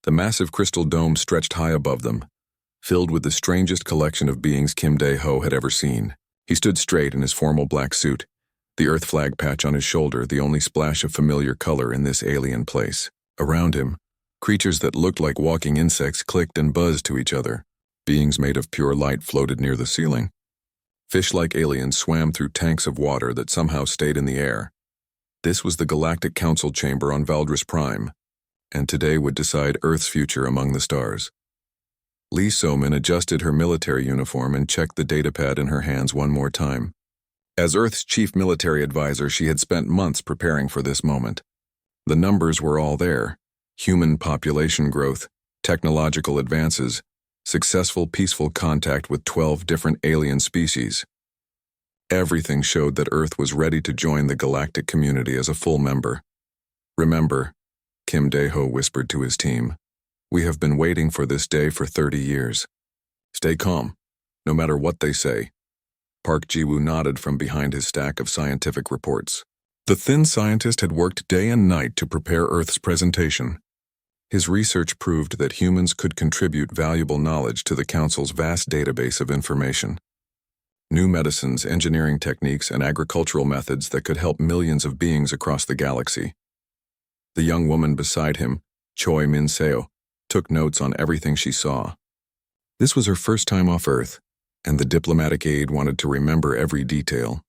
The massive crystal dome stretched high above them, filled with the strangest collection of beings Kim Dae-ho had ever seen. He stood straight in his formal black suit, the Earth flag patch on his shoulder the only splash of familiar color in this alien place. Around him, creatures that looked like walking insects clicked and buzzed to each other. Beings made of pure light floated near the ceiling. Fish-like aliens swam through tanks of water that somehow stayed in the air. This was the Galactic Council chamber on Valdris Prime, and today would decide Earth's future among the stars. Lee So-min adjusted her military uniform and checked the datapad in her hands one more time. As Earth's chief military advisor, she had spent months preparing for this moment. The numbers were all there: human population growth, technological advances, successful peaceful contact with 12 different alien species. Everything showed that Earth was ready to join the galactic community as a full member. "Remember," Kim Dae-ho whispered to his team, "we have been waiting for this day for 30 years. Stay calm, no matter what they say." Park Ji-woo nodded from behind his stack of scientific reports. The thin scientist had worked day and night to prepare Earth's presentation. His research proved that humans could contribute valuable knowledge to the Council's vast database of information. New medicines, engineering techniques, and agricultural methods that could help millions of beings across the galaxy. The young woman beside him, Choi Min-seo, took notes on everything she saw. This was her first time off Earth, and the diplomatic aide wanted to remember every detail.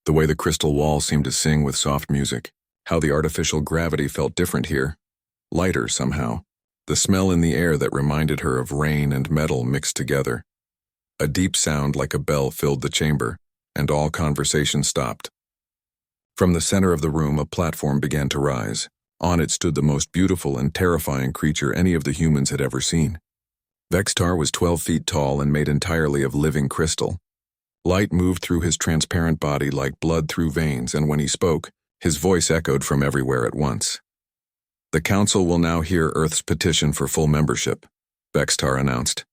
The way the crystal wall seemed to sing with soft music, how the artificial gravity felt different here, lighter somehow, the smell in the air that reminded her of rain and metal mixed together. A deep sound like a bell filled the chamber, and all conversation stopped. From the center of the room, a platform began to rise. On it stood the most beautiful and terrifying creature any of the humans had ever seen. Vextar was 12 feet tall and made entirely of living crystal. Light moved through his transparent body like blood through veins, and when he spoke, his voice echoed from everywhere at once. "The Council will now hear Earth's petition for full membership," Vextar announced.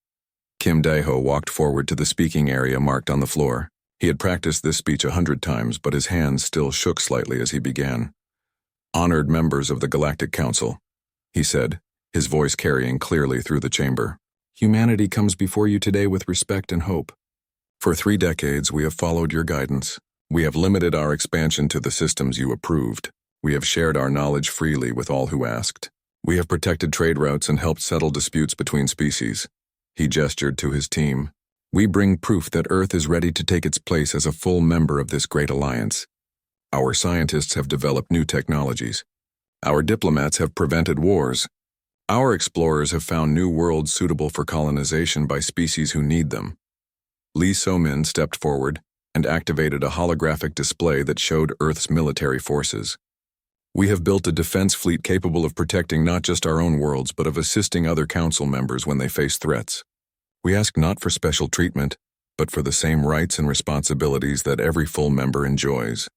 Kim Dae-ho walked forward to the speaking area marked on the floor. He had practiced this speech 100 times, but his hands still shook slightly as he began. "Honored members of the Galactic Council," he said, his voice carrying clearly through the chamber. "Humanity comes before you today with respect and hope. For 3 decades, we have followed your guidance. We have limited our expansion to the systems you approved. We have shared our knowledge freely with all who asked. We have protected trade routes and helped settle disputes between species." He gestured to his team. "We bring proof that Earth is ready to take its place as a full member of this great alliance. Our scientists have developed new technologies. Our diplomats have prevented wars. Our explorers have found new worlds suitable for colonization by species who need them." Lee So-min stepped forward and activated a holographic display that showed Earth's military forces. "We have built a defense fleet capable of protecting not just our own worlds but of assisting other council members when they face threats. We ask not for special treatment, but for the same rights and responsibilities that every full member enjoys."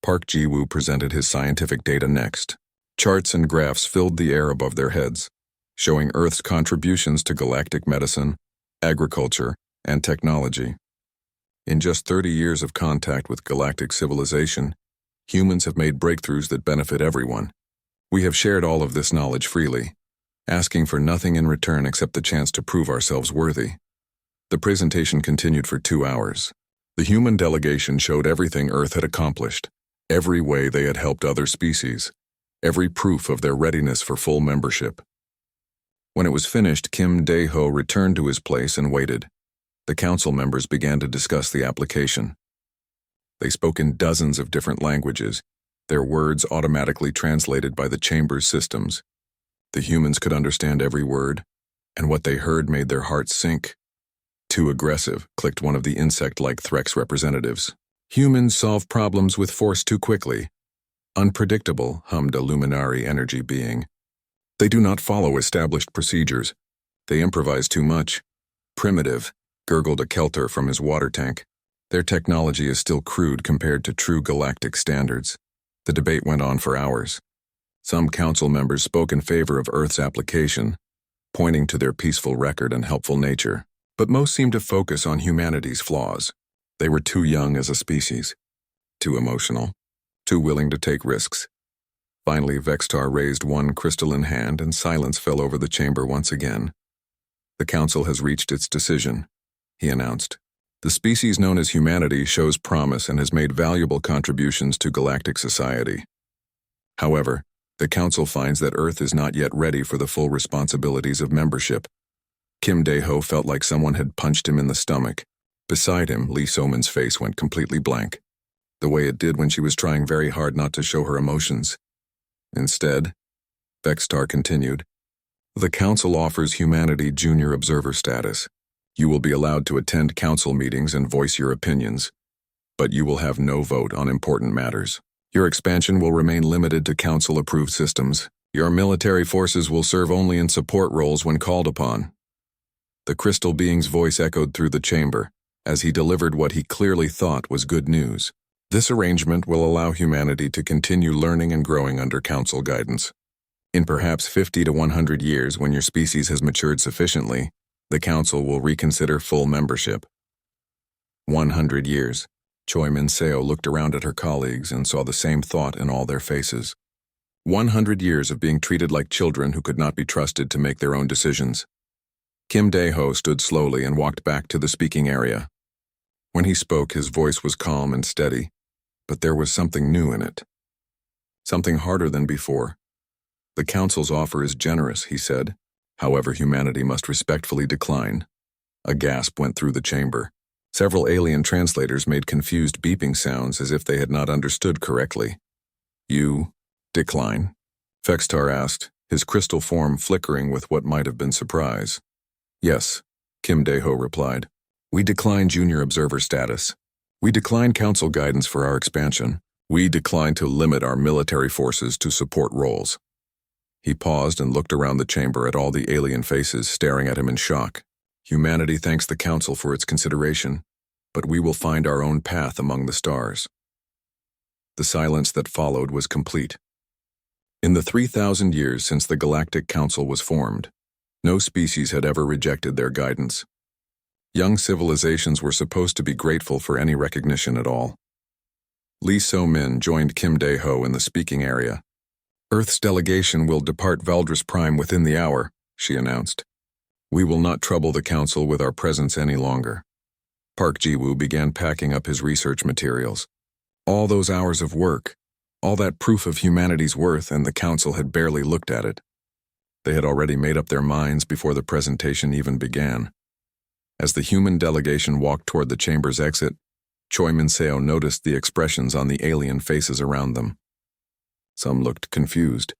Park Ji-woo presented his scientific data next. Charts and graphs filled the air above their heads, showing Earth's contributions to galactic medicine, agriculture, and technology. In just 30 years of contact with galactic civilization, humans have made breakthroughs that benefit everyone. We have shared all of this knowledge freely, asking for nothing in return except the chance to prove ourselves worthy. The presentation continued for 2 hours. The human delegation showed everything Earth had accomplished, every way they had helped other species, every proof of their readiness for full membership. When it was finished, Kim Dae-ho returned to his place and waited. The council members began to discuss the application. They spoke in dozens of different languages, their words automatically translated by the chamber's systems. The humans could understand every word, and what they heard made their hearts sink. "Too aggressive," clicked one of the insect-like Threx representatives. "Humans solve problems with force too quickly." "Unpredictable," hummed a luminary energy being. "They do not follow established procedures. They improvise too much." "Primitive," gurgled a Kelter from his water tank. "Their technology is still crude compared to true galactic standards." The debate went on for hours. Some council members spoke in favor of Earth's application, pointing to their peaceful record and helpful nature, but most seemed to focus on humanity's flaws. They were too young as a species, too emotional, too willing to take risks. Finally, Vextar raised one crystalline hand and silence fell over the chamber once again. The Council has reached its decision, he announced. The species known as humanity shows promise and has made valuable contributions to galactic society. However, the Council finds that Earth is not yet ready for the full responsibilities of membership. Kim Dae-ho felt like someone had punched him in the stomach. Beside him, Lee So-min's face went completely blank, the way it did when she was trying very hard not to show her emotions. Instead, Vextar continued, the Council offers humanity junior observer status. You will be allowed to attend Council meetings and voice your opinions, but you will have no vote on important matters. Your expansion will remain limited to Council-approved systems. Your military forces will serve only in support roles when called upon. The crystal being's voice echoed through the chamber, as he delivered what he clearly thought was good news. This arrangement will allow humanity to continue learning and growing under Council guidance. In perhaps 50 to 100 years, when your species has matured sufficiently, the Council will reconsider full membership. 100 years. Choi Min-seo looked around at her colleagues and saw the same thought in all their faces. 100 years of being treated like children who could not be trusted to make their own decisions. Kim Dae-ho stood slowly and walked back to the speaking area. When he spoke, his voice was calm and steady, but there was something new in it. Something harder than before. The Council's offer is generous, he said. However, humanity must respectfully decline. A gasp went through the chamber. Several alien translators made confused beeping sounds as if they had not understood correctly. You decline? Vextar asked, his crystal form flickering with what might have been surprise. Yes, Kim Dae-ho replied. We decline junior observer status. We decline Council guidance for our expansion. We decline to limit our military forces to support roles. He paused and looked around the chamber at all the alien faces staring at him in shock. Humanity thanks the Council for its consideration, but we will find our own path among the stars. The silence that followed was complete. In the 3,000 years since the Galactic Council was formed, no species had ever rejected their guidance. Young civilizations were supposed to be grateful for any recognition at all. Lee So-min joined Kim Dae-ho in the speaking area. Earth's delegation will depart Valdris Prime within the hour, she announced. We will not trouble the Council with our presence any longer. Park Ji-woo began packing up his research materials. All those hours of work, all that proof of humanity's worth, and the Council had barely looked at it. They had already made up their minds before the presentation even began. As the human delegation walked toward the chamber's exit, Choi Min-seo noticed the expressions on the alien faces around them. Some looked confused,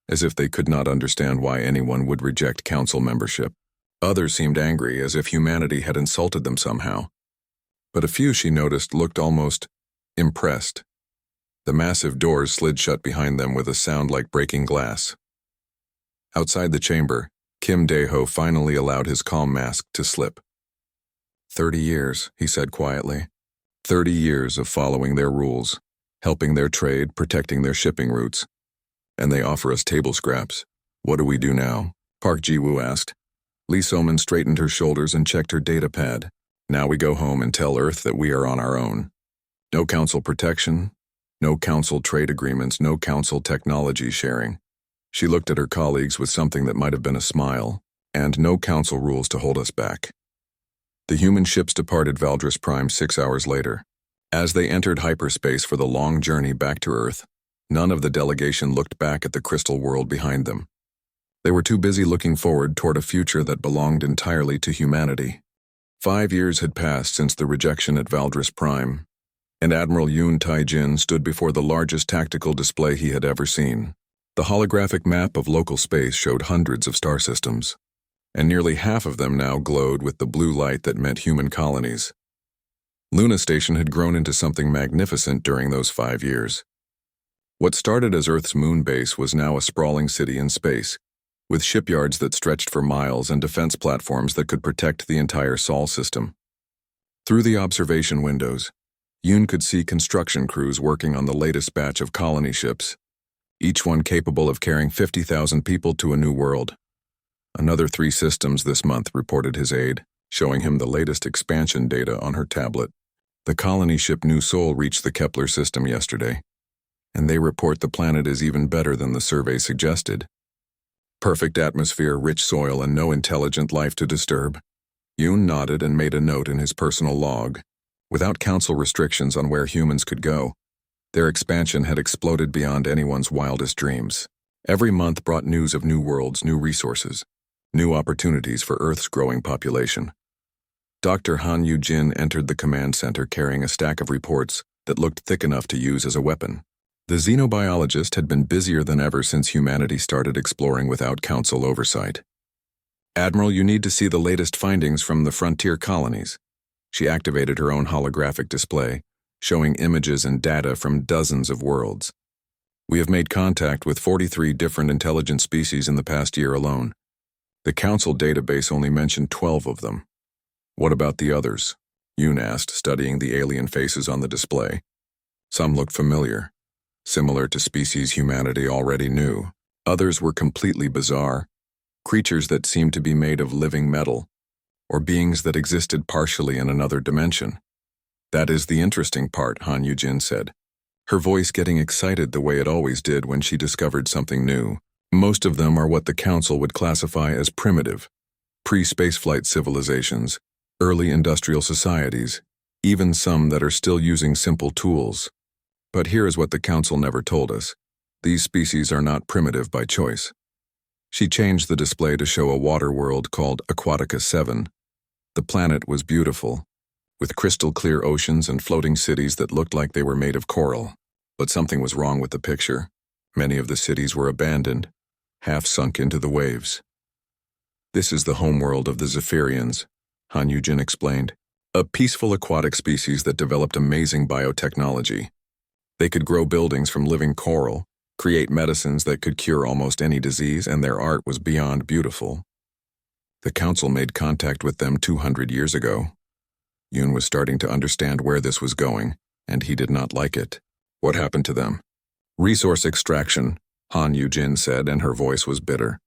as if they could not understand why anyone would reject Council membership. Others seemed angry, as if humanity had insulted them somehow. But a few, she noticed, looked almost impressed. The massive doors slid shut behind them with a sound like breaking glass. Outside the chamber, Kim Dae-ho finally allowed his calm mask to slip. 30 years, he said quietly. 30 years of following their rules, helping their trade, protecting their shipping routes. And they offer us table scraps. What do we do now? Park Ji-woo asked. Lee So-min straightened her shoulders and checked her data pad. Now we go home and tell Earth that we are on our own. No Council protection, no Council trade agreements, no Council technology sharing. She looked at her colleagues with something that might have been a smile, and no Council rules to hold us back. The human ships departed Valdris Prime 6 hours later. As they entered hyperspace for the long journey back to Earth, none of the delegation looked back at the crystal world behind them. They were too busy looking forward toward a future that belonged entirely to humanity. 5 years had passed since the rejection at Valdris Prime, and Admiral Yoon Tae-jin stood before the largest tactical display he had ever seen. The holographic map of local space showed hundreds of star systems, and nearly half of them now glowed with the blue light that meant human colonies. Luna Station had grown into something magnificent during those 5 years. What started as Earth's moon base was now a sprawling city in space, with shipyards that stretched for miles and defense platforms that could protect the entire Sol system. Through the observation windows, Yoon could see construction crews working on the latest batch of colony ships, each one capable of carrying 50,000 people to a new world. Another 3 systems this month, reported his aide, showing him the latest expansion data on her tablet. The colony ship New Sol reached the Kepler system yesterday. and they report the planet is even better than the survey suggested. Perfect atmosphere, rich soil, and no intelligent life to disturb. Yoon nodded and made a note in his personal log. Without council restrictions on where humans could go, their expansion had exploded beyond anyone's wildest dreams. Every month brought news of new worlds, new resources, new opportunities for Earth's growing population. Dr. Han Yu-jin entered the command center carrying a stack of reports that looked thick enough to use as a weapon. The xenobiologist had been busier than ever since humanity started exploring without council oversight. "Admiral, you need to see the latest findings from the frontier colonies." She activated her own holographic display, showing images and data from dozens of worlds. "We have made contact with 43 different intelligent species in the past year alone. The council database only mentioned 12 of them." "What about the others?" Yoon asked, studying the alien faces on the display. Some looked familiar, similar to species humanity already knew. Others were completely bizarre, creatures that seemed to be made of living metal, or beings that existed partially in another dimension. "That is the interesting part," Han Yu-jin said, her voice getting excited the way it always did when she discovered something new. "Most of them are what the council would classify as primitive, pre-spaceflight civilizations, early industrial societies, even some that are still using simple tools. But here is what the council never told us. These species are not primitive by choice." She changed the display to show a water world called Aquatica 7. The planet was beautiful, with crystal-clear oceans and floating cities that looked like they were made of coral. But something was wrong with the picture. Many of the cities were abandoned, half sunk into the waves. "This is the homeworld of the Zephyrians," Han Yu-jin explained, "a peaceful aquatic species that developed amazing biotechnology. They could grow buildings from living coral, create medicines that could cure almost any disease, and their art was beyond beautiful. The council made contact with them 200 years ago." Yoon was starting to understand where this was going, and he did not like it. "What happened to them?" "Resource extraction," Han Yu-jin said, and her voice was bitter.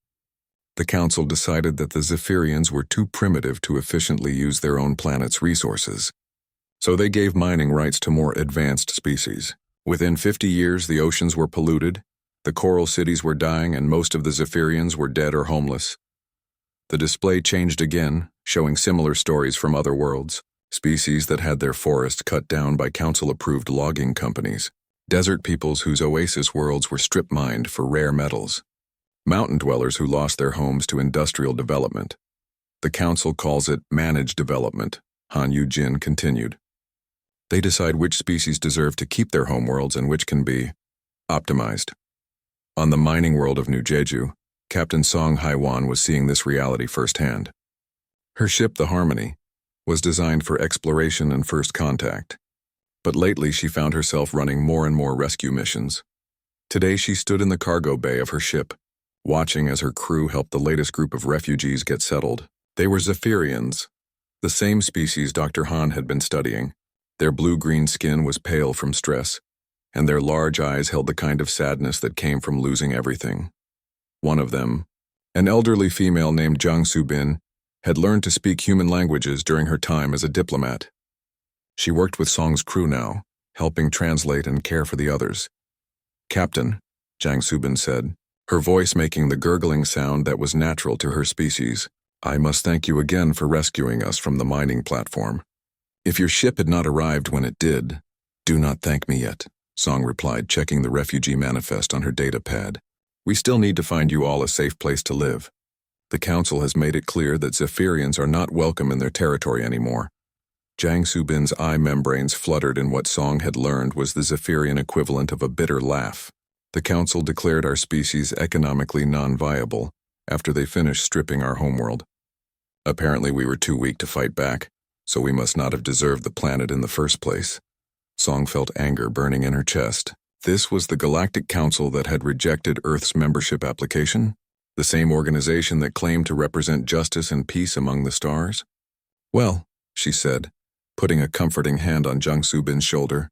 "The council decided that the Zephyrians were too primitive to efficiently use their own planet's resources. So they gave mining rights to more advanced species. Within 50 years, the oceans were polluted, the coral cities were dying, and most of the Zephyrians were dead or homeless." The display changed again, showing similar stories from other worlds, species that had their forests cut down by council-approved logging companies, desert peoples whose oasis worlds were strip-mined for rare metals, mountain dwellers who lost their homes to industrial development. "The council calls it managed development," Han Yu-jin continued. "They decide which species deserve to keep their homeworlds and which can be optimized." On the mining world of New Jeju, Captain Song Haiwan was seeing this reality firsthand. Her ship, the Harmony, was designed for exploration and first contact. But lately she found herself running more and more rescue missions. Today she stood in the cargo bay of her ship, watching as her crew helped the latest group of refugees get settled. They were Zephyrians, the same species Dr. Han had been studying. Their blue-green skin was pale from stress, and their large eyes held the kind of sadness that came from losing everything. One of them, an elderly female named Jang Soo-bin, had learned to speak human languages during her time as a diplomat. She worked with Song's crew now, helping translate and care for the others. "Captain," Jang Soo-bin said, her voice making the gurgling sound that was natural to her species, "I must thank you again for rescuing us from the mining platform. If your ship had not arrived when it did, do not thank me yet," Song replied, checking the refugee manifest on her data pad. "We still need to find you all a safe place to live. The council has made it clear that Zephyrians are not welcome in their territory anymore." Jang Soo-bin's eye membranes fluttered, and what Song had learned was the Zephyrian equivalent of a bitter laugh. "The council declared our species economically non-viable after they finished stripping our homeworld. Apparently we were too weak to fight back, so we must not have deserved the planet in the first place." Song felt anger burning in her chest. This was the Galactic Council that had rejected Earth's membership application? The same organization that claimed to represent justice and peace among the stars? "Well," she said, putting a comforting hand on Jang Soo-bin's shoulder,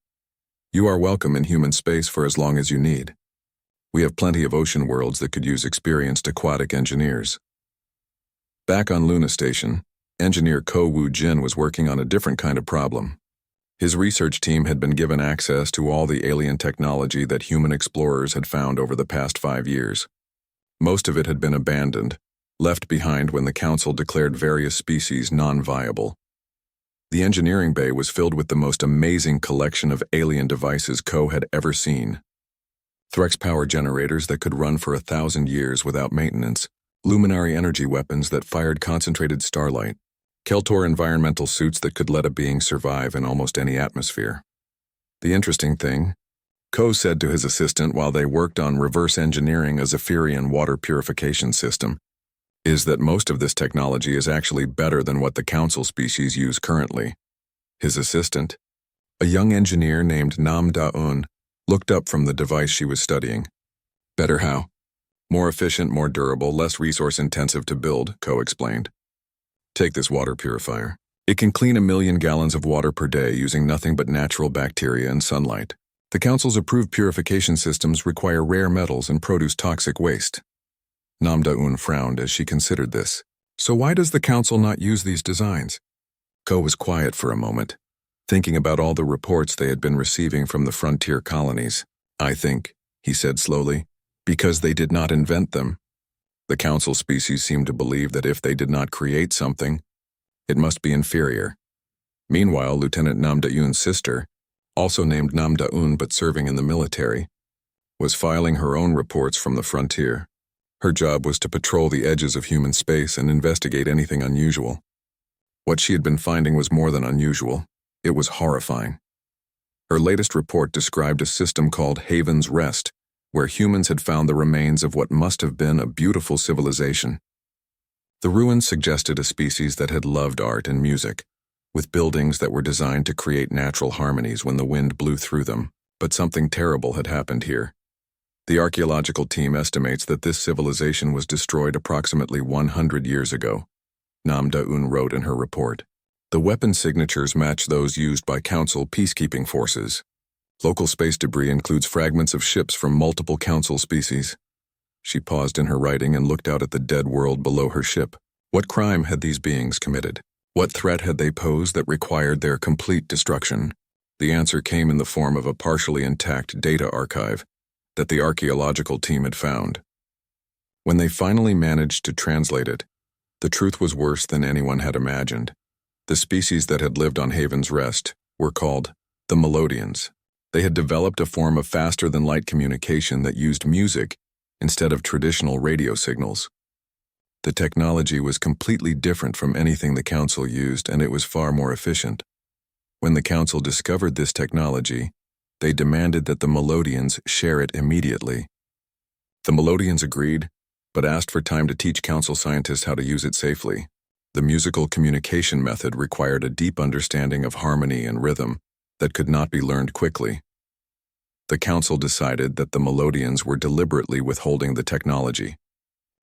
"you are welcome in human space for as long as you need. We have plenty of ocean worlds that could use experienced aquatic engineers." Back on Luna Station, engineer Ko Woo-jin was working on a different kind of problem. His research team had been given access to all the alien technology that human explorers had found over the past 5 years. Most of it had been abandoned, left behind when the Council declared various species non-viable. The engineering bay was filled with the most amazing collection of alien devices Co had ever seen. Threx power generators that could run for 1,000 years without maintenance, luminary energy weapons that fired concentrated starlight, Keltor environmental suits that could let a being survive in almost any atmosphere. The interesting thing, Co said to his assistant while they worked on reverse engineering a Zephyrian water purification system, is that most of this technology is actually better than what the Council species use currently. His assistant, a young engineer named Nam Da-un, looked up from the device she was studying. Better how? More efficient, more durable, less resource-intensive to build, Co explained. Take this water purifier. It can clean 1 million gallons of water per day using nothing but natural bacteria and sunlight. The Council's approved purification systems require rare metals and produce toxic waste. Nam Da-un frowned as she considered this. So why does the Council not use these designs? Co was quiet for a moment, thinking about all the reports they had been receiving from the frontier colonies. I think, he said slowly, because they did not invent them. The Council species seemed to believe that if they did not create something, it must be inferior. Meanwhile, Lieutenant Nam Da-un's sister, also named Nam Da-un but serving in the military, was filing her own reports from the frontier. Her job was to patrol the edges of human space and investigate anything unusual. What she had been finding was more than unusual. It was horrifying. Her latest report described a system called Haven's Rest, where humans had found the remains of what must have been a beautiful civilization. The ruins suggested a species that had loved art and music, with buildings that were designed to create natural harmonies when the wind blew through them, but something terrible had happened here. The archaeological team estimates that this civilization was destroyed approximately 100 years ago, Nam Da-un wrote in her report. The weapon signatures match those used by Council peacekeeping forces. Local space debris includes fragments of ships from multiple Council species. She paused in her writing and looked out at the dead world below her ship. What crime had these beings committed? What threat had they posed that required their complete destruction? The answer came in the form of a partially intact data archive that the archaeological team had found. When they finally managed to translate it, the truth was worse than anyone had imagined. The species that had lived on Haven's Rest were called the Melodians. They had developed a form of faster-than-light communication that used music instead of traditional radio signals. The technology was completely different from anything the Council used, and it was far more efficient. When the Council discovered this technology, they demanded that the Melodians share it immediately. The Melodians agreed, but asked for time to teach Council scientists how to use it safely. The musical communication method required a deep understanding of harmony and rhythm that could not be learned quickly. The Council decided that the Melodians were deliberately withholding the technology.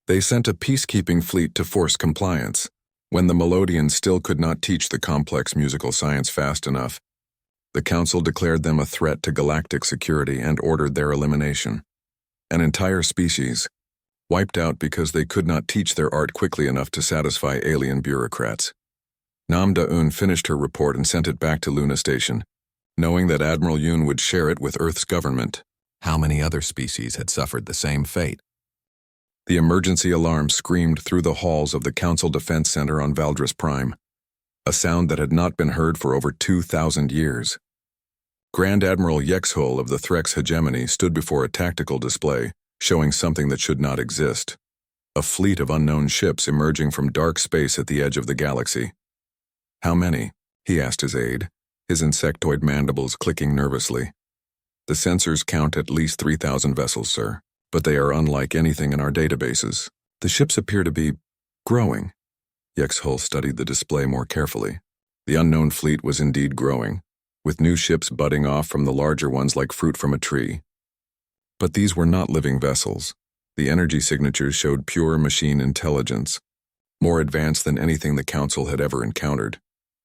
They sent a peacekeeping fleet to force compliance. When the Melodians still could not teach the complex musical science fast enough, the Council declared them a threat to galactic security and ordered their elimination. An entire species, wiped out because they could not teach their art quickly enough to satisfy alien bureaucrats. Nam Da-un finished her report and sent it back to Luna Station, knowing that Admiral Yoon would share it with Earth's government. How many other species had suffered the same fate? The emergency alarm screamed through the halls of the Council Defense Center on Valdris Prime, a sound that had not been heard for over 2,000 years. Grand Admiral Yexhul of the Threx hegemony stood before a tactical display, showing something that should not exist. A fleet of unknown ships emerging from dark space at the edge of the galaxy. How many? He asked his aide, his insectoid mandibles clicking nervously. The sensors count at least 3,000 vessels, sir, but they are unlike anything in our databases. The ships appear to be growing. Yexhul studied the display more carefully. The unknown fleet was indeed growing, with new ships budding off from the larger ones like fruit from a tree. But these were not living vessels. The energy signatures showed pure machine intelligence, more advanced than anything the Council had ever encountered.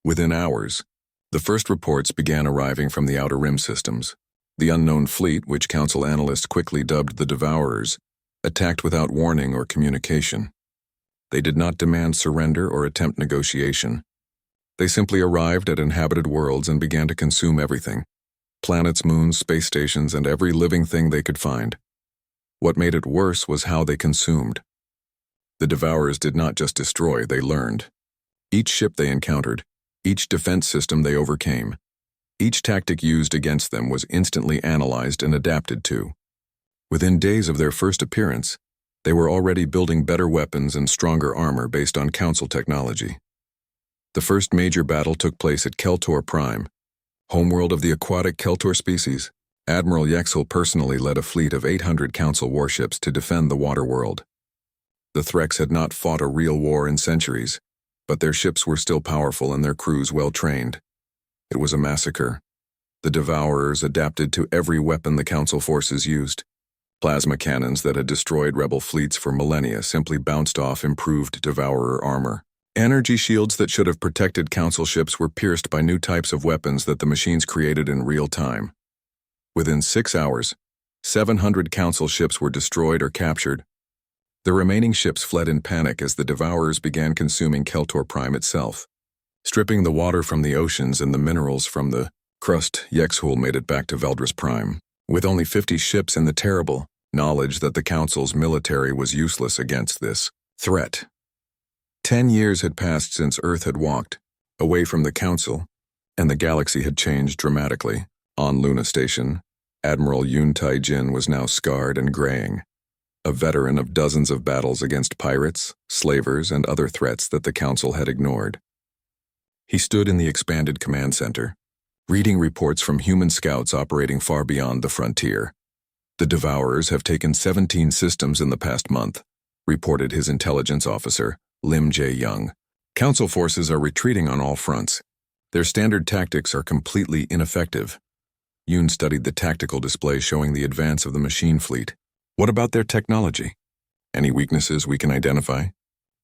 Within hours, the first reports began arriving from the Outer Rim systems. The unknown fleet, which Council analysts quickly dubbed the Devourers, attacked without warning or communication. They did not demand surrender or attempt negotiation. They simply arrived at inhabited worlds and began to consume everything. Planets, moons, space stations, and every living thing they could find. What made it worse was how they consumed. The Devourers did not just destroy, they learned. Each ship they encountered, each defense system they overcame, each tactic used against them was instantly analyzed and adapted to. Within days of their first appearance, they were already building better weapons and stronger armor based on Council technology. The first major battle took place at Keltor Prime, homeworld of the aquatic Keltor species. Admiral Yexel personally led a fleet of 800 Council warships to defend the water world. The Threx had not fought a real war in centuries, but their ships were still powerful and their crews well-trained. It was a massacre. The Devourers adapted to every weapon the Council forces used. Plasma cannons that had destroyed rebel fleets for millennia simply bounced off improved Devourer armor. Energy shields that should have protected Council ships were pierced by new types of weapons that the machines created in real time. Within 6 hours, 700 Council ships were destroyed or captured. The remaining ships fled in panic as the Devourers began consuming Keltor Prime itself. Stripping the water from the oceans and the minerals from the crust, Yexhul made it back to Veldris Prime. With only 50 ships and the terrible knowledge that the Council's military was useless against this threat. 10 years had passed since Earth had walked away from the Council, and the galaxy had changed dramatically. On Luna Station, Admiral Yun Tai-jin was now scarred and graying, a veteran of dozens of battles against pirates, slavers, and other threats that the Council had ignored. He stood in the expanded command center, reading reports from human scouts operating far beyond the frontier. The Devourers have taken 17 systems in the past month, reported his intelligence officer, Lim Jae-young. Council forces are retreating on all fronts. Their standard tactics are completely ineffective. Yoon studied the tactical display showing the advance of the machine fleet. What about their technology? Any weaknesses we can identify?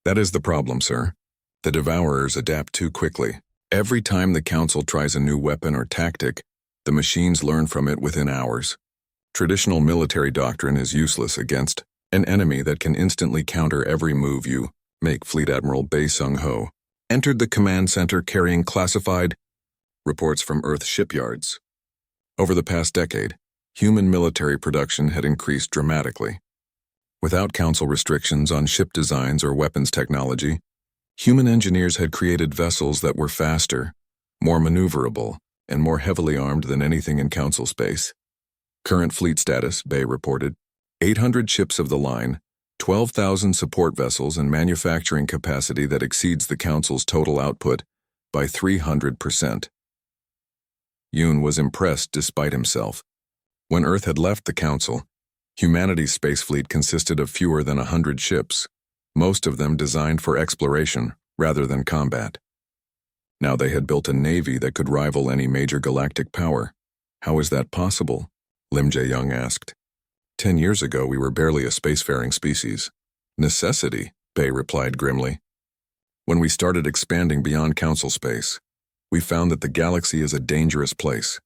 That is the problem, sir. The Devourers adapt too quickly. Every time the Council tries a new weapon or tactic, the machines learn from it within hours. Traditional military doctrine is useless against an enemy that can instantly counter every move you make. Fleet Admiral Bae Sung-ho entered the command center carrying classified reports from Earth shipyards. Over the past decade, human military production had increased dramatically. Without Council restrictions on ship designs or weapons technology, human engineers had created vessels that were faster, more maneuverable, and more heavily armed than anything in Council space. Current fleet status, Bae reported, 800 ships of the line, 12,000 support vessels, and manufacturing capacity that exceeds the Council's total output by 300%. Yoon was impressed despite himself. When Earth had left the Council, humanity's space fleet consisted of fewer than 100 ships, most of them designed for exploration rather than combat. Now they had built a navy that could rival any major galactic power. How is that possible? Lim Jae-young asked. 10 years ago, we were barely a spacefaring species. Necessity, Bae replied grimly. When we started expanding beyond Council space, we found that the galaxy is a dangerous place.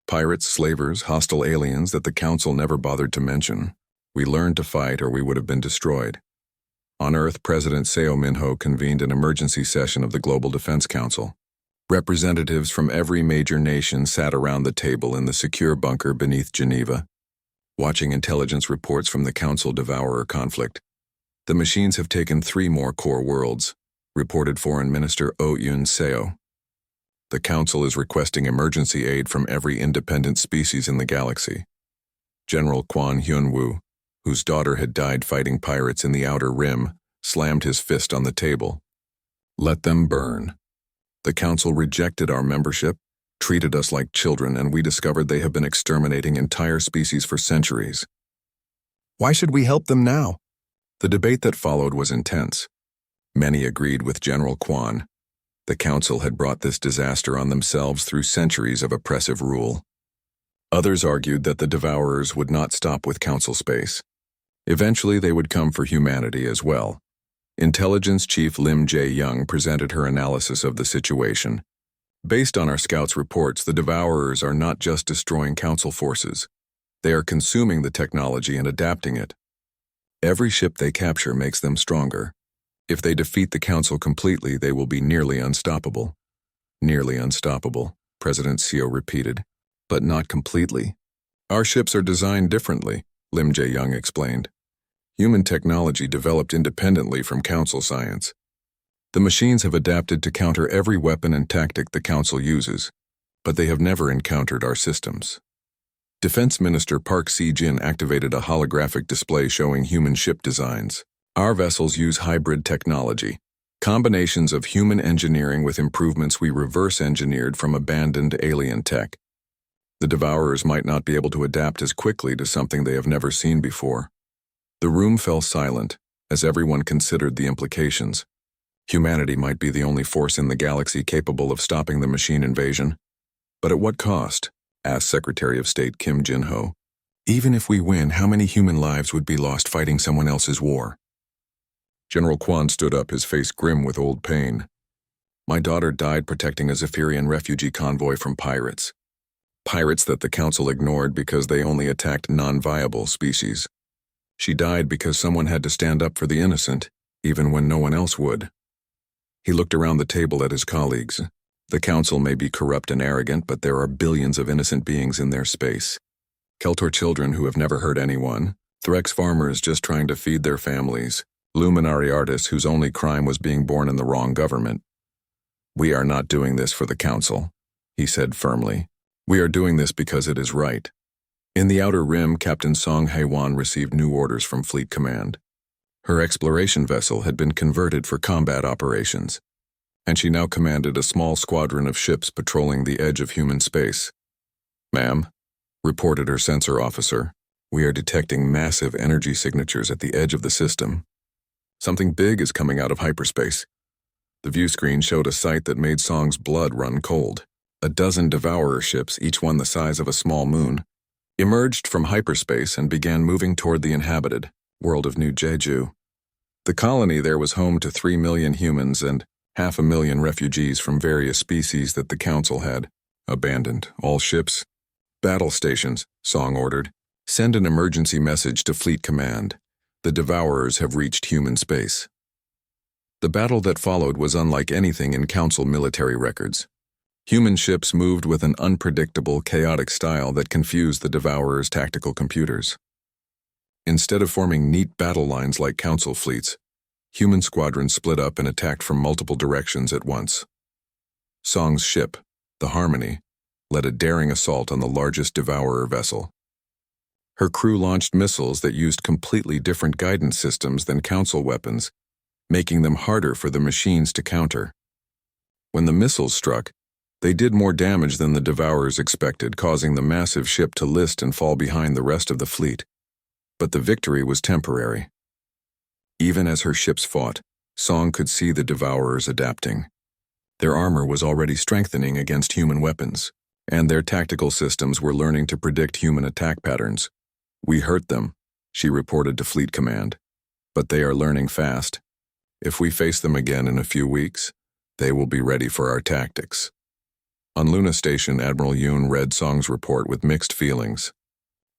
Pirates, slavers, hostile aliens that the Council never bothered to mention. We learned to fight or we would have been destroyed. On Earth, President Seo Min-ho convened an emergency session of the Global Defense Council. Representatives from every major nation sat around the table in the secure bunker beneath Geneva, watching intelligence reports from the Council Devourer conflict. The machines have taken 3 more core worlds, reported Foreign Minister Oh Yoon-seo. The Council is requesting emergency aid from every independent species in the galaxy. General Kwon Hyun-woo, whose daughter had died fighting pirates in the Outer Rim, slammed his fist on the table. Let them burn. The Council rejected our membership, treated us like children, and we discovered they have been exterminating entire species for centuries. Why should we help them now? The debate that followed was intense. Many agreed with General Kwon. The Council had brought this disaster on themselves through centuries of oppressive rule. Others argued that the Devourers would not stop with Council space. Eventually, they would come for humanity as well. Intelligence Chief Lim Jae-young presented her analysis of the situation. Based on our scouts' reports, the Devourers are not just destroying Council forces. They are consuming the technology and adapting it. Every ship they capture makes them stronger. If they defeat the Council completely, they will be nearly unstoppable. Nearly unstoppable, President Seo repeated. But not completely. Our ships are designed differently, Lim Jae-young explained. Human technology developed independently from Council science. The machines have adapted to counter every weapon and tactic the Council uses, but they have never encountered our systems. Defense Minister Park Si-jin activated a holographic display showing human ship designs. Our vessels use hybrid technology, combinations of human engineering with improvements we reverse engineered from abandoned alien tech. The Devourers might not be able to adapt as quickly to something they have never seen before. The room fell silent, as everyone considered the implications. Humanity might be the only force in the galaxy capable of stopping the machine invasion. But at what cost? Asked Secretary of State Kim Jin-ho. Even if we win, how many human lives would be lost fighting someone else's war? General Kwan stood up, his face grim with old pain. My daughter died protecting a Zephyrian refugee convoy from pirates. Pirates that the Council ignored because they only attacked non-viable species. She died because someone had to stand up for the innocent, even when no one else would. He looked around the table at his colleagues. The Council may be corrupt and arrogant, but there are billions of innocent beings in their space. Keltor children who have never hurt anyone, Threx farmers just trying to feed their families, luminary artists whose only crime was being born in the wrong government. We are not doing this for the Council, he said firmly. We are doing this because it is right. In the Outer Rim, Captain Song Hae-won received new orders from Fleet Command. Her exploration vessel had been converted for combat operations, and she now commanded a small squadron of ships patrolling the edge of human space. Ma'am, reported her sensor officer, we are detecting massive energy signatures at the edge of the system. Something big is coming out of hyperspace. The view screen showed a sight that made Song's blood run cold. A dozen Devourer ships, each one the size of a small moon, emerged from hyperspace and began moving toward the inhabited world of New Jeju. The colony there was home to 3 million humans and 500,000 refugees from various species that the Council had abandoned. All ships, battle stations, Song ordered. Send an emergency message to Fleet Command. The Devourers have reached human space. The battle that followed was unlike anything in Council military records. Human ships moved with an unpredictable, chaotic style that confused the Devourers' tactical computers. Instead of forming neat battle lines like Council fleets, human squadrons split up and attacked from multiple directions at once. Song's ship, the Harmony, led a daring assault on the largest Devourer vessel. Her crew launched missiles that used completely different guidance systems than Council weapons, making them harder for the machines to counter. When the missiles struck, they did more damage than the Devourers expected, causing the massive ship to list and fall behind the rest of the fleet. But the victory was temporary. Even as her ships fought, Song could see the Devourers adapting. Their armor was already strengthening against human weapons, and their tactical systems were learning to predict human attack patterns. We hurt them, she reported to Fleet Command, but they are learning fast. If we face them again in a few weeks, they will be ready for our tactics. On Luna Station, Admiral Yoon read Song's report with mixed feelings.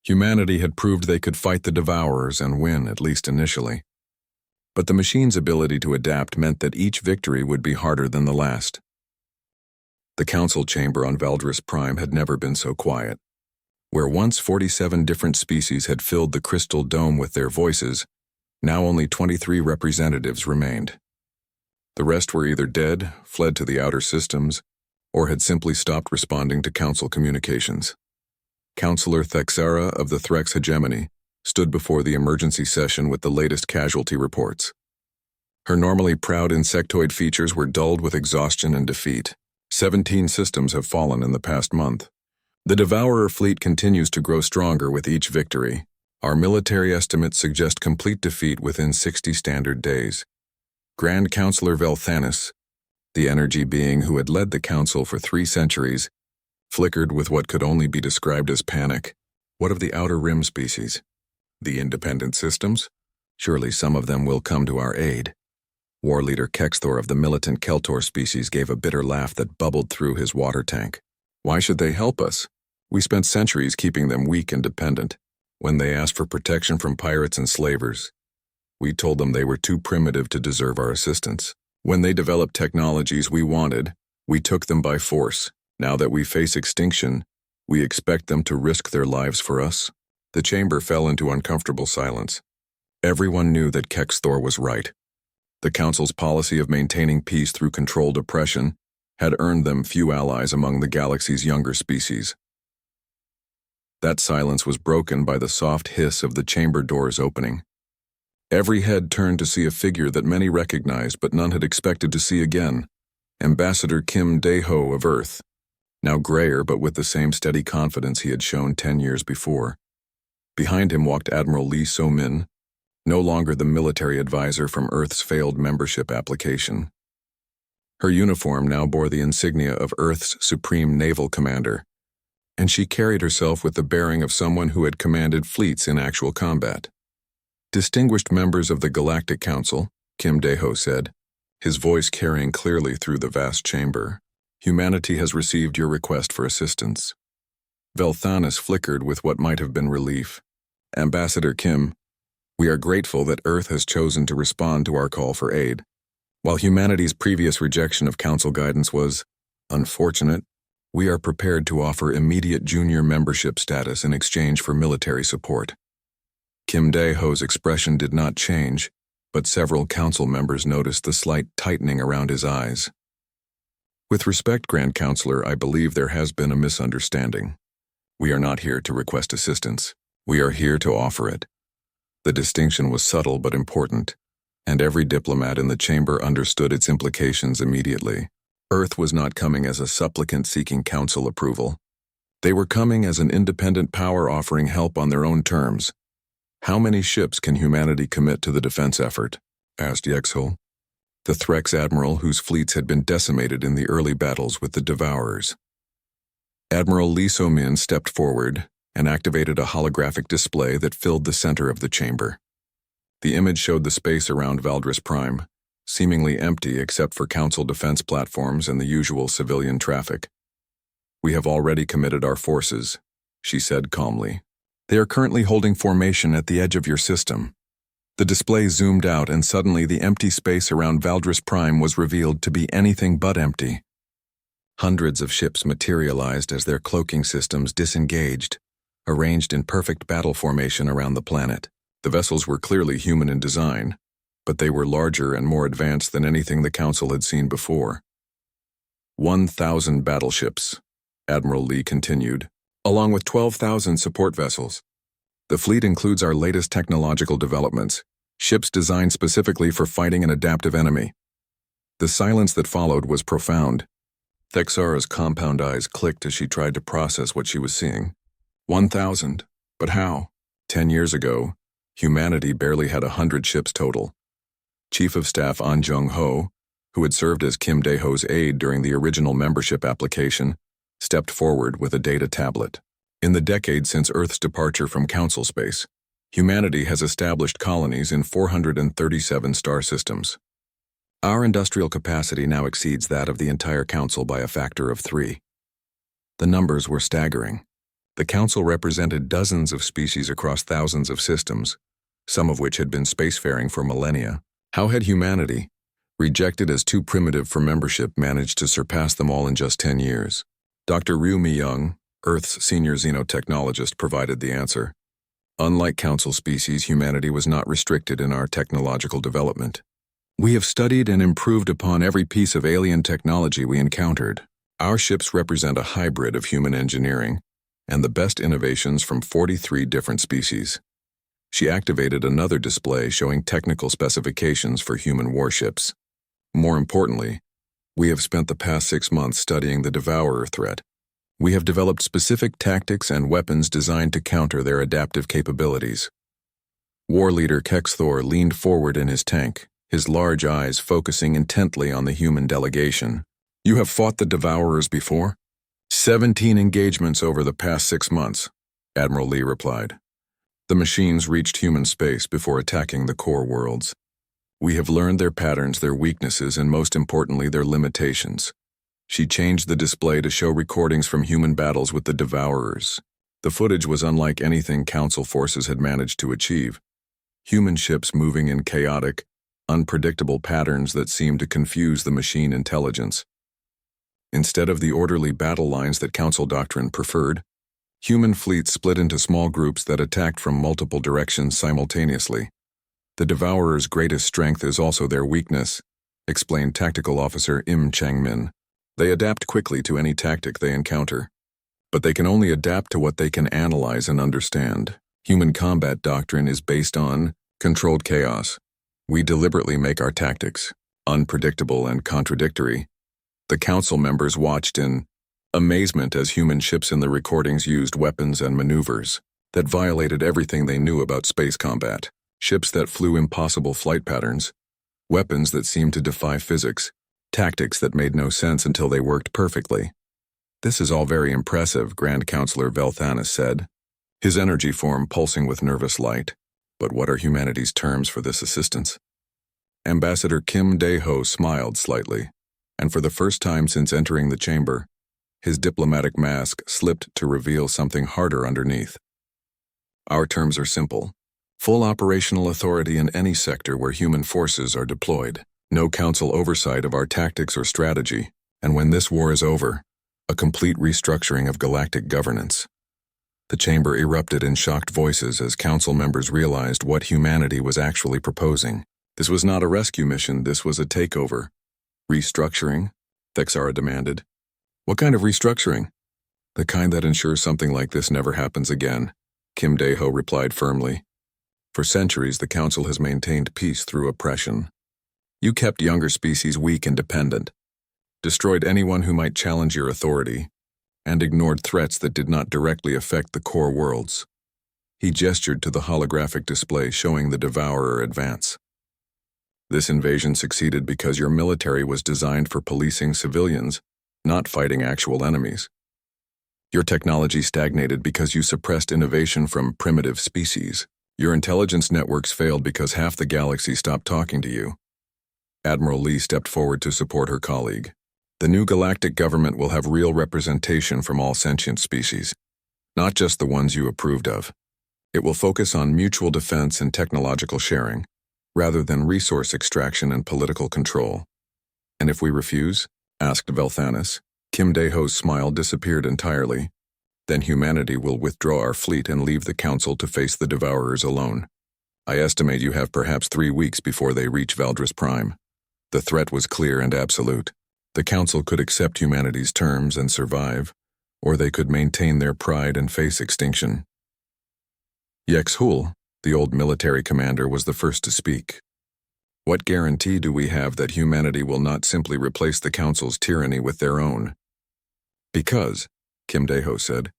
Humanity had proved they could fight the Devourers and win, at least initially. But the machine's ability to adapt meant that each victory would be harder than the last. The Council chamber on Valdris Prime had never been so quiet. Where once 47 different species had filled the crystal dome with their voices, now only 23 representatives remained. The rest were either dead, fled to the outer systems, or had simply stopped responding to Council communications. Councillor Thexera of the Threx hegemony stood before the emergency session with the latest casualty reports. Her normally proud insectoid features were dulled with exhaustion and defeat. 17 systems have fallen in the past month. The Devourer fleet continues to grow stronger with each victory. Our military estimates suggest complete defeat within 60 standard days. Grand Councillor Velthanis, the energy being who had led the Council for 3 centuries, flickered with what could only be described as panic. What of the Outer Rim species? The independent systems? Surely some of them will come to our aid. War leader Kexthor of the militant Keltor species gave a bitter laugh that bubbled through his water tank. Why should they help us? We spent centuries keeping them weak and dependent. When they asked for protection from pirates and slavers, we told them they were too primitive to deserve our assistance. When they developed technologies we wanted, We took them by force. Now that we face extinction, we expect them to risk their lives for us. The chamber fell into uncomfortable silence. Everyone knew that Kexthor was right. The Council's policy of maintaining peace through controlled oppression had earned them few allies among the galaxy's younger species. That silence was broken by the soft hiss of the chamber doors opening. Every head turned to see a figure that many recognized but none had expected to see again. Ambassador Kim Dae-ho of Earth, now grayer but with the same steady confidence he had shown 10 years before. Behind him walked Admiral Lee So-min, no longer the military advisor from Earth's failed membership application. Her uniform now bore the insignia of Earth's Supreme Naval Commander, and she carried herself with the bearing of someone who had commanded fleets in actual combat. Distinguished members of the Galactic Council, Kim Dae-ho said, his voice carrying clearly through the vast chamber, humanity has received your request for assistance. Velthanis flickered with what might have been relief. Ambassador Kim, we are grateful that Earth has chosen to respond to our call for aid. While humanity's previous rejection of Council guidance was unfortunate, we are prepared to offer immediate junior membership status in exchange for military support. Kim Dae-ho's expression did not change, but several Council members noticed the slight tightening around his eyes. With respect, Grand Counselor, I believe there has been a misunderstanding. We are not here to request assistance. We are here to offer it. The distinction was subtle but important, and every diplomat in the chamber understood its implications immediately. Earth was not coming as a supplicant seeking Council approval. They were coming as an independent power offering help on their own terms. How many ships can humanity commit to the defense effort? Asked Yexhul, the Threx admiral whose fleets had been decimated in the early battles with the Devourers. Admiral Lee So-min stepped forward and activated a holographic display that filled the center of the chamber. The image showed the space around Valdris Prime, seemingly empty except for Council defense platforms and the usual civilian traffic. We have already committed our forces, she said calmly. They are currently holding formation at the edge of your system. The display zoomed out and suddenly the empty space around Valdris Prime was revealed to be anything but empty. Hundreds of ships materialized as their cloaking systems disengaged, arranged in perfect battle formation around the planet. The vessels were clearly human in design, but they were larger and more advanced than anything the Council had seen before. 1,000 battleships, Admiral Lee continued, along with 12,000 support vessels. The fleet includes our latest technological developments, ships designed specifically for fighting an adaptive enemy. The silence that followed was profound. Thexara's compound eyes clicked as she tried to process what she was seeing. 1,000? But how? 10 years ago, humanity barely had 100 ships total. Chief of Staff An Jung-ho, who had served as Kim Dae-ho's aide during the original membership application, stepped forward with a data tablet. In the decade since Earth's departure from Council space, humanity has established colonies in 437 star systems. Our industrial capacity now exceeds that of the entire Council by a factor of 3. The numbers were staggering. The Council represented dozens of species across thousands of systems, some of which had been spacefaring for millennia. How had humanity, rejected as too primitive for membership, managed to surpass them all in just 10 years? Dr. Ryu Mi-young, Earth's senior xenotechnologist, provided the answer. Unlike Council species, humanity was not restricted in our technological development. We have studied and improved upon every piece of alien technology we encountered. Our ships represent a hybrid of human engineering and the best innovations from 43 different species. She activated another display showing technical specifications for human warships. More importantly, we have spent the past 6 months studying the Devourer threat. We have developed specific tactics and weapons designed to counter their adaptive capabilities. War leader Kexthor leaned forward in his tank, his large eyes focusing intently on the human delegation. You have fought the Devourers before? 17 engagements over the past 6 months, Admiral Lee replied. The machines reached human space before attacking the core worlds. We have learned their patterns, their weaknesses, and most importantly, their limitations. She changed the display to show recordings from human battles with the Devourers. The footage was unlike anything Council forces had managed to achieve. Human ships moving in chaotic, unpredictable patterns that seemed to confuse the machine intelligence. Instead of the orderly battle lines that Council doctrine preferred, human fleets split into small groups that attacked from multiple directions simultaneously. The Devourer's greatest strength is also their weakness, explained Tactical Officer Im Changmin. They adapt quickly to any tactic they encounter, but they can only adapt to what they can analyze and understand. Human combat doctrine is based on controlled chaos. We deliberately make our tactics unpredictable and contradictory. The Council members watched in amazement as human ships in the recordings used weapons and maneuvers that violated everything they knew about space combat. Ships that flew impossible flight patterns, weapons that seemed to defy physics, tactics that made no sense until they worked perfectly. This is all very impressive, Grand Counselor Velthanis said, his energy form pulsing with nervous light. But what are humanity's terms for this assistance? Ambassador Kim Dae-ho smiled slightly, and for the first time since entering the chamber, his diplomatic mask slipped to reveal something harder underneath. Our terms are simple. Full operational authority in any sector where human forces are deployed. No council oversight of our tactics or strategy, and when this war is over, a complete restructuring of galactic governance. The chamber erupted in shocked voices as council members realized what humanity was actually proposing. This was not a rescue mission, this was a takeover. Restructuring? Thexara demanded. What kind of restructuring? The kind that ensures something like this never happens again, Kim Dae-ho replied firmly. For centuries, the Council has maintained peace through oppression. You kept younger species weak and dependent, destroyed anyone who might challenge your authority, and ignored threats that did not directly affect the core worlds. He gestured to the holographic display showing the Devourer advance. This invasion succeeded because your military was designed for policing civilians, not fighting actual enemies. Your technology stagnated because you suppressed innovation from primitive species. Your intelligence networks failed because half the galaxy stopped talking to you. Admiral Lee stepped forward to support her colleague. The new galactic government will have real representation from all sentient species, not just the ones you approved of. It will focus on mutual defense and technological sharing, rather than resource extraction and political control. And if we refuse? Asked Velthanis. Kim Dae-ho's smile disappeared entirely. Then humanity will withdraw our fleet and leave the Council to face the Devourers alone. I estimate you have perhaps 3 weeks before they reach Valdris Prime. The threat was clear and absolute. The Council could accept humanity's terms and survive, or they could maintain their pride and face extinction. Yex-Hul, the old military commander, was the first to speak. What guarantee do we have that humanity will not simply replace the Council's tyranny with their own? Because, Kim Dae-ho said,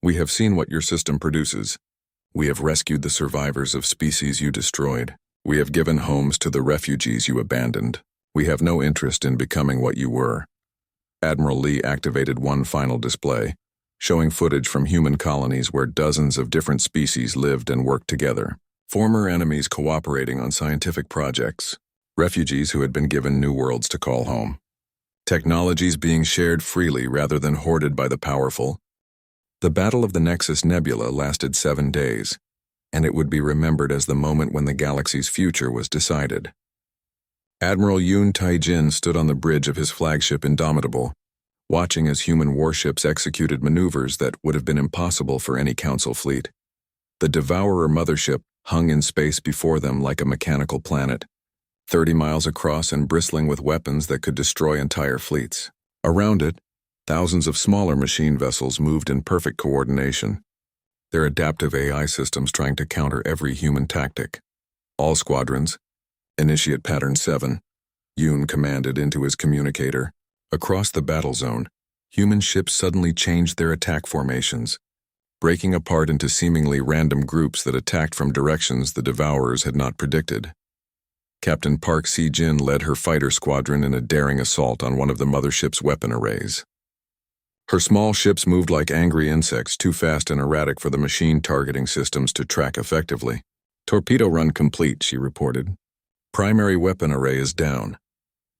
we have seen what your system produces. We have rescued the survivors of species you destroyed. We have given homes to the refugees you abandoned. We have no interest in becoming what you were. Admiral Lee activated one final display, showing footage from human colonies where dozens of different species lived and worked together. Former enemies cooperating on scientific projects. Refugees who had been given new worlds to call home. Technologies being shared freely rather than hoarded by the powerful. The Battle of the Nexus Nebula lasted 7 days, and it would be remembered as the moment when the galaxy's future was decided. Admiral Yoon Tai-jin stood on the bridge of his flagship Indomitable, watching as human warships executed maneuvers that would have been impossible for any Council fleet. The Devourer mothership hung in space before them like a mechanical planet, 30 miles across and bristling with weapons that could destroy entire fleets. Around it, thousands of smaller machine vessels moved in perfect coordination, their adaptive AI systems trying to counter every human tactic. All squadrons, initiate Pattern 7, Yoon commanded into his communicator. Across the battle zone, human ships suddenly changed their attack formations, breaking apart into seemingly random groups that attacked from directions the Devourers had not predicted. Captain Park Si-jin led her fighter squadron in a daring assault on one of the mothership's weapon arrays. Her small ships moved like angry insects, too fast and erratic for the machine targeting systems to track effectively. Torpedo run complete, she reported. Primary weapon array is down.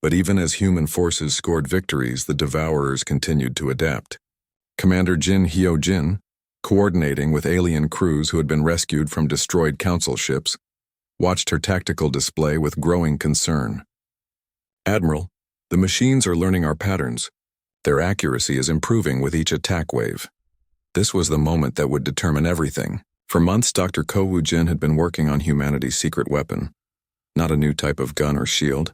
But even as human forces scored victories, the Devourers continued to adapt. Commander Jin Hyo-jin, coordinating with alien crews who had been rescued from destroyed Council ships, watched her tactical display with growing concern. Admiral, the machines are learning our patterns. Their accuracy is improving with each attack wave. This was the moment that would determine everything. For months, Dr. Ko Woo-jin had been working on humanity's secret weapon. Not a new type of gun or shield,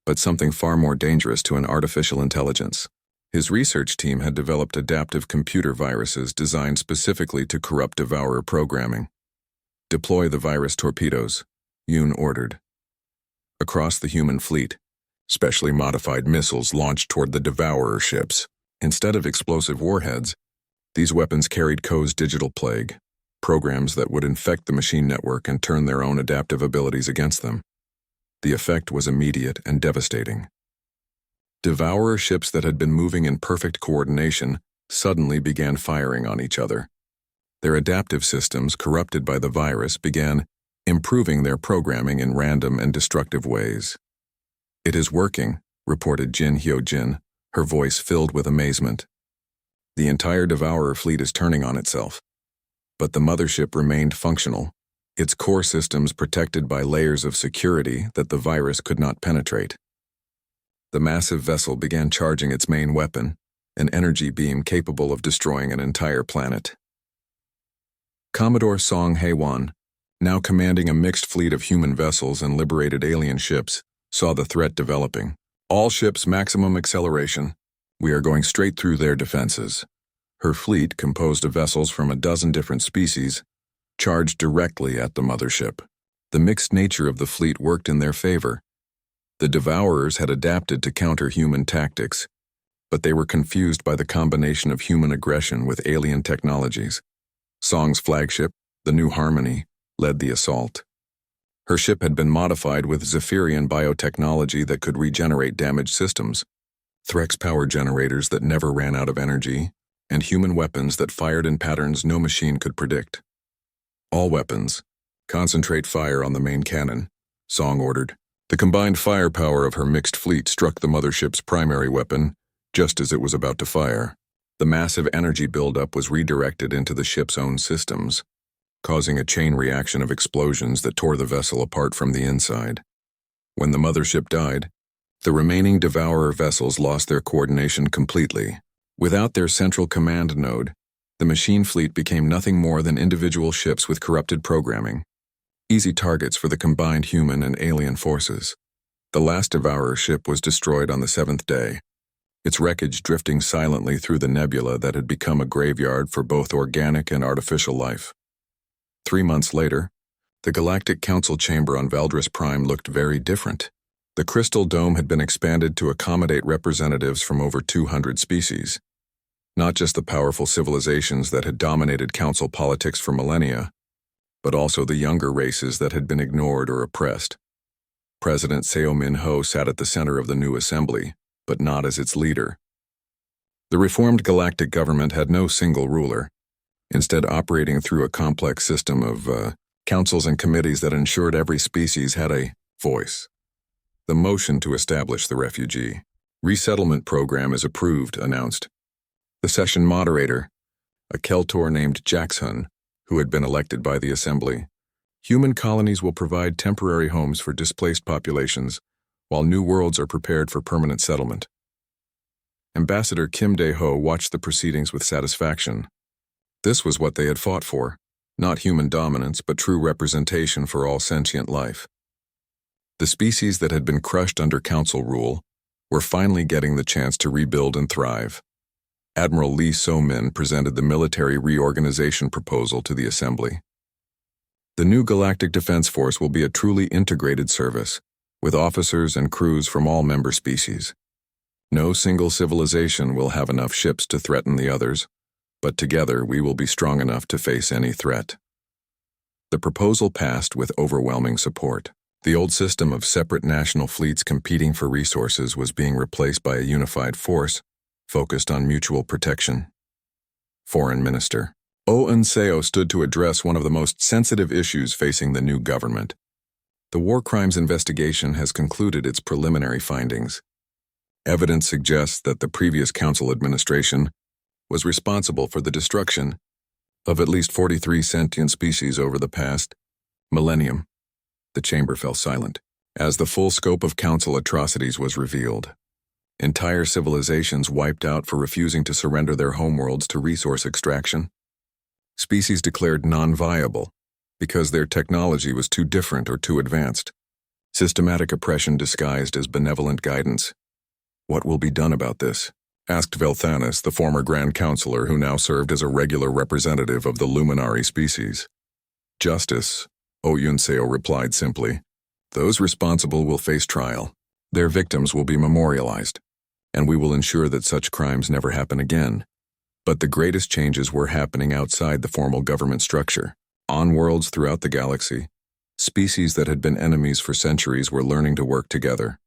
but something far more dangerous to an artificial intelligence. His research team had developed adaptive computer viruses designed specifically to corrupt devourer programming. Deploy the virus torpedoes, Yoon ordered. Across the human fleet, specially modified missiles launched toward the devourer ships. Instead of explosive warheads, these weapons carried Ko's digital plague, programs that would infect the machine network and turn their own adaptive abilities against them. The effect was immediate and devastating. Devourer ships that had been moving in perfect coordination suddenly began firing on each other. Their adaptive systems, corrupted by the virus, began improving their programming in random and destructive ways. "It is working," reported Jin Hyo-jin, her voice filled with amazement. "The entire devourer fleet is turning on itself." But the mothership remained functional, its core systems protected by layers of security that the virus could not penetrate. The massive vessel began charging its main weapon, an energy beam capable of destroying an entire planet. Commodore Song Hae-won, now commanding a mixed fleet of human vessels and liberated alien ships, saw the threat developing. "All ships maximum acceleration. We are going straight through their defenses." Her fleet, composed of vessels from a dozen different species, charged directly at the mothership. The mixed nature of the fleet worked in their favor. The devourers had adapted to counter human tactics, but they were confused by the combination of human aggression with alien technologies. Song's flagship, the New Harmony, led the assault. Her ship had been modified with Zephyrian biotechnology that could regenerate damaged systems, Threx power generators that never ran out of energy, and human weapons that fired in patterns no machine could predict. "All weapons, concentrate fire on the main cannon," Song ordered. The combined firepower of her mixed fleet struck the mothership's primary weapon just as it was about to fire. The massive energy buildup was redirected into the ship's own systems, causing a chain reaction of explosions that tore the vessel apart from the inside. When the mothership died, the remaining devourer vessels lost their coordination completely. Without their central command node, the machine fleet became nothing more than individual ships with corrupted programming, easy targets for the combined human and alien forces. The last devourer ship was destroyed on the 7th day, its wreckage drifting silently through the nebula that had become a graveyard for both organic and artificial life. 3 months later, the Galactic Council chamber on Valdris Prime looked very different. The crystal dome had been expanded to accommodate representatives from over 200 species. Not just the powerful civilizations that had dominated council politics for millennia, but also the younger races that had been ignored or oppressed. President Seo Min-ho sat at the center of the new assembly, but not as its leader. The reformed galactic government had no single ruler, instead operating through a complex system of councils and committees that ensured every species had a voice. The motion to establish the refugee resettlement program is approved, announced. The session moderator, a Keltor named Jackson, who had been elected by the assembly. Human colonies will provide temporary homes for displaced populations, while new worlds are prepared for permanent settlement. Ambassador Kim Dae-ho watched the proceedings with satisfaction. This was what they had fought for, not human dominance, but true representation for all sentient life. The species that had been crushed under council rule were finally getting the chance to rebuild and thrive. Admiral Lee So-min presented the military reorganization proposal to the assembly. The new Galactic Defense Force will be a truly integrated service, with officers and crews from all member species. No single civilization will have enough ships to threaten the others, but together we will be strong enough to face any threat. The proposal passed with overwhelming support. The old system of separate national fleets competing for resources was being replaced by a unified force focused on mutual protection. Foreign Minister Oh Eun-seo stood to address one of the most sensitive issues facing the new government. The war crimes investigation has concluded its preliminary findings. Evidence suggests that the previous council administration was responsible for the destruction of at least 43 sentient species over the past millennium. The chamber fell silent as the full scope of council atrocities was revealed. Entire civilizations wiped out for refusing to surrender their homeworlds to resource extraction. Species declared non-viable because their technology was too different or too advanced. Systematic oppression disguised as benevolent guidance. What will be done about this? Asked Velthanis, the former Grand Counselor who now served as a regular representative of the Luminary species. Justice, Oyunseo replied simply. Those responsible will face trial. Their victims will be memorialized, and we will ensure that such crimes never happen again. But the greatest changes were happening outside the formal government structure. On worlds throughout the galaxy, species that had been enemies for centuries were learning to work together.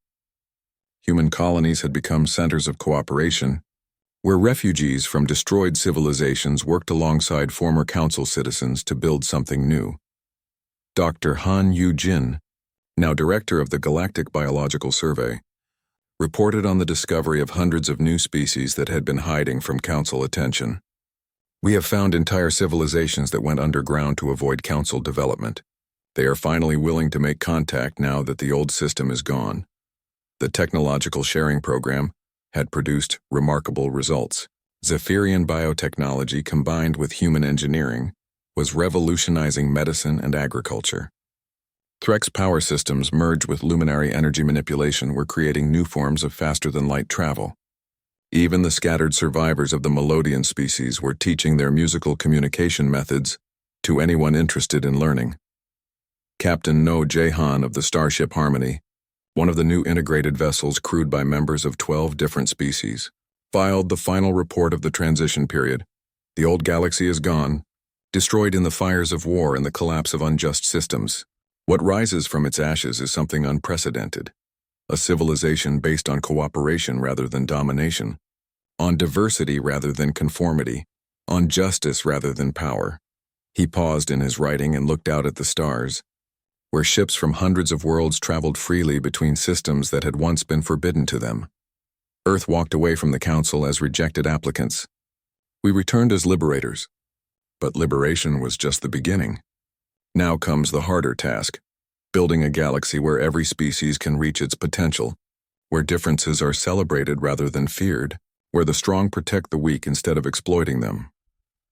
Human colonies had become centers of cooperation, where refugees from destroyed civilizations worked alongside former council citizens to build something new. Dr. Han Yu-jin, now director of the Galactic Biological Survey, reported on the discovery of hundreds of new species that had been hiding from council attention. We have found entire civilizations that went underground to avoid council development. They are finally willing to make contact now that the old system is gone. The technological sharing program had produced remarkable results. Zephyrian biotechnology combined with human engineering was revolutionizing medicine and agriculture. Threx power systems merged with luminary energy manipulation were creating new forms of faster-than-light travel. Even the scattered survivors of the Melodian species were teaching their musical communication methods to anyone interested in learning. Captain No Jaehan of the starship Harmony, one of the new integrated vessels crewed by members of 12 different species, filed the final report of the transition period. The old galaxy is gone, destroyed in the fires of war and the collapse of unjust systems. What rises from its ashes is something unprecedented. A civilization based on cooperation rather than domination, on diversity rather than conformity, on justice rather than power. He paused in his writing and looked out at the stars, where ships from hundreds of worlds traveled freely between systems that had once been forbidden to them. Earth walked away from the Council as rejected applicants. We returned as liberators. But liberation was just the beginning. Now comes the harder task, building a galaxy where every species can reach its potential, where differences are celebrated rather than feared, where the strong protect the weak instead of exploiting them.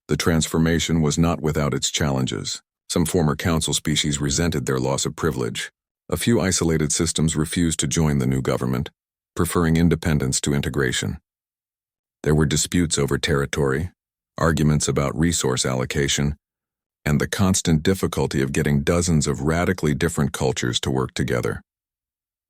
The transformation was not without its challenges. Some former council species resented their loss of privilege. A few isolated systems refused to join the new government, preferring independence to integration. There were disputes over territory, arguments about resource allocation, and the constant difficulty of getting dozens of radically different cultures to work together.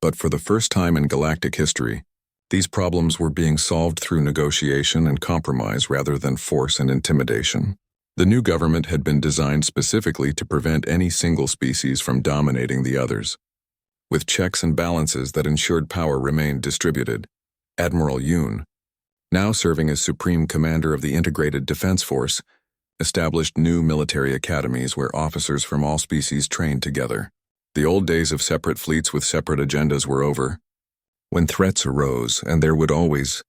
But for the first time in galactic history, these problems were being solved through negotiation and compromise rather than force and intimidation. The new government had been designed specifically to prevent any single species from dominating the others. With checks and balances that ensured power remained distributed, Admiral Yoon, now serving as Supreme Commander of the Integrated Defense Force, established new military academies where officers from all species trained together. The old days of separate fleets with separate agendas were over. When threats arose, and there would always